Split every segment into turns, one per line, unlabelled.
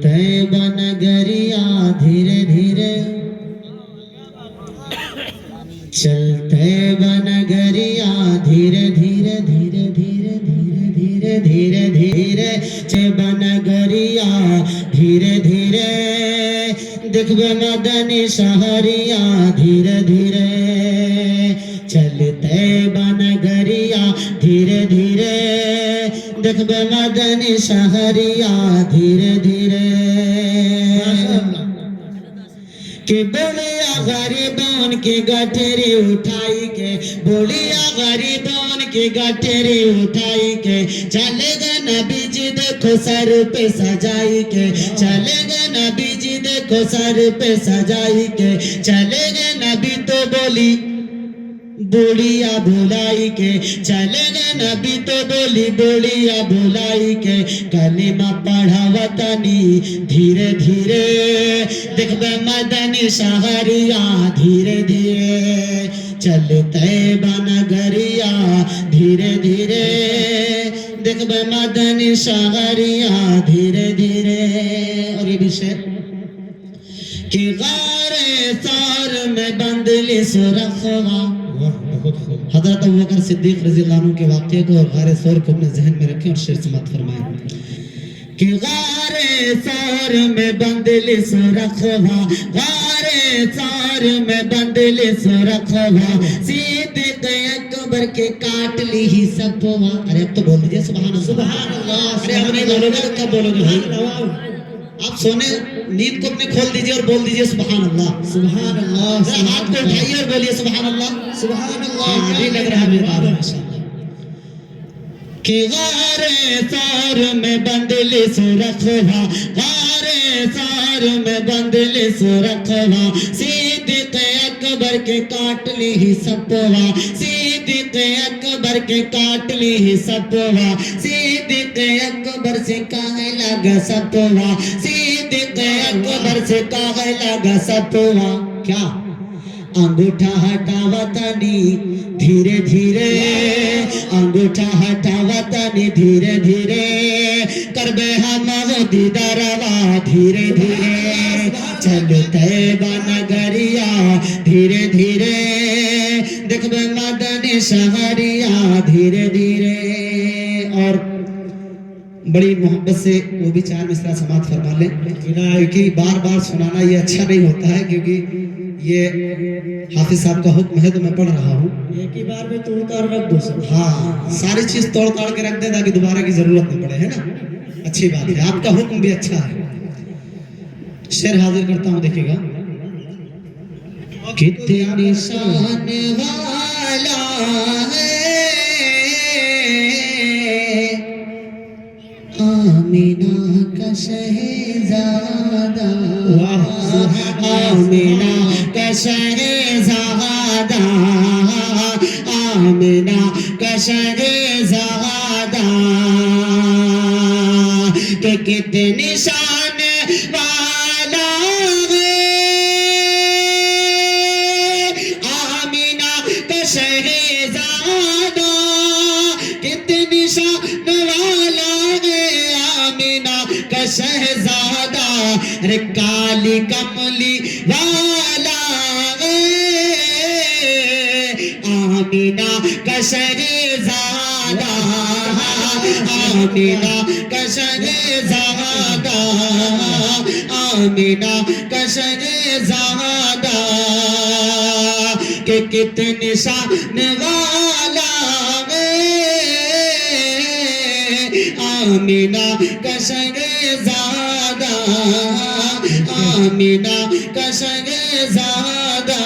तैबा नगरिया धीरे धीरे चल तैबा नगरिया धीरे धीरे धीरे धीरे धीरे धीरे धीरे धीरे तैबा नगरिया धीरे धीरे देखबे मदनी शहरिया धीरे धीरे चल तैबा नगरिया धीरे धीरे देखबे मदनी शहरिया धीरे धीरे कि बोलिया गरीबों की गठरी उठाई के बोलिया गरीबों की गठरी उठाई के चले गए नबी जी देखो सर पे सजाई के चले गए नबी जी देखो सर पे सजाई के चले गए नबी तो बोली बोलिया भुलाई के चले गए नबी तो बोली बोलिया भुलाई के कलिमा पढ़ा वतनी धीरे धीरे देखबे मदनी शहरिया धीरे धीरे चल तैबा नगरिया धीरे धीरे देखबे मदनी शहरिया धीरे धीरे। और ये भी शेर कि गारे सार में बंदली सुरखवा हज़रत अबू बकर सिद्दीक़ रज़ी अल्लाह अन्हु के वाक़े को और गारे सौर को अपने ज़हन में रखें और शेर समात फरमाएं कि गारे सौर में बंदली सुरखवा गारे सौर में बंदली सुरखवा सिद्दीक़ अकबर के काट ली ही सपवा। अरे अब तो बोल दीजिए सुभान अल्लाह। अरे अब नहीं बोलोगे तो कब बोलोगे भाई? आप सोने नींद को अपने खोल दीजिए और बोल दीजिए सुभान अल्लाह सुभान अल्लाह। हाथ को उठाइए और बोलिए सुभान अल्लाह सुभान अल्लाह। नहीं लग रहा है मेरा माशाअल्लाह कि गारे सार में बंदली सुरखवा गारे सार में बंदली सुरखवा सिद्दीक़ अकबर के काट ली ही सपवा सिद्दीक़ अकबर के काट ली ही सपवा सिद्दीक़ अकबर से कहे लगा सपवा सिद्दीक़ अकबर से कहे लगा सपवा क्या अंगूठा हटावा तनी धीरे धीरे अंगूठा हटावा तनी धीरे धीरे करबे हम दीदारवा धीरे धीरे चल तैबा नगरिया धीरे धीरे देखबे मदनी शहरिया धीरे धीरे। और बड़ी मोहब्बत से वो भी चार मिसरा समात फरमा लें क्योंकि बार बार सुनाना ये अच्छा नहीं होता है क्योंकि ये हाफिज साहब का हुक्म है तो मैं पढ़ रहा हूँ। एक ही बार में तोड़ ताड़ रख दो सब। हाँ सारी चीज तोड़ ताड़ के रख दे ताकि दोबारा की जरूरत न पड़े है ना। अच्छी बात है आपका हुक्म भी अच्छा है। शेर हाजिर करता हूँ देखिएगा कितने निशान वाला है आमिना का शहजादा आमिना का शहजादा आमिना का शहजादा के कितने निशान वाला है आमिना का शहजादा कितने निशान वाला है आमिना का शहजादा रे काली कमली वाला आमिना का शहजादा आमिना का शहजादा आमिना का शहजादा के कितने निशान वाला आमिना का शहजादा आमिना का शहजादा।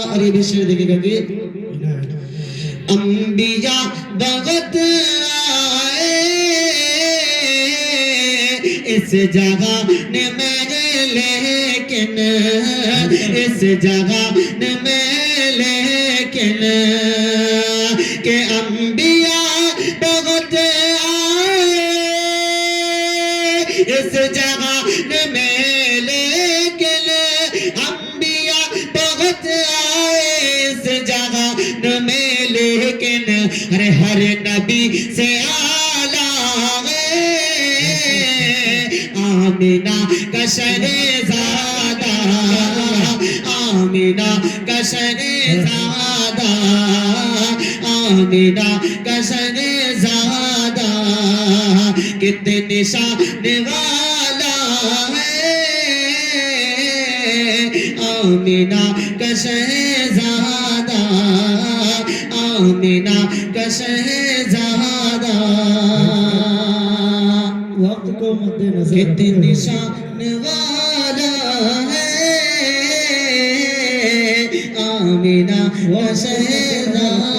और ये भी शेर देखिएगा कि अंबिया बहुत आए इस जगह में लेकिन इस जगह में लेकिन के अंबिया बहुत आए इस जगह में लेकिन अंबिया बहुत आए इस जगह में लेकिन हर नबी से आला आमिना का शहज़ादा आमिना का शहज़ादा आमिना का शहज़ादा कितने शान वाला है आमिना का शहज़ादा आमिना का शहज़ादा
वक्त को मद्देनजर
कितने शान वाला है आमिना का शहज़ादा।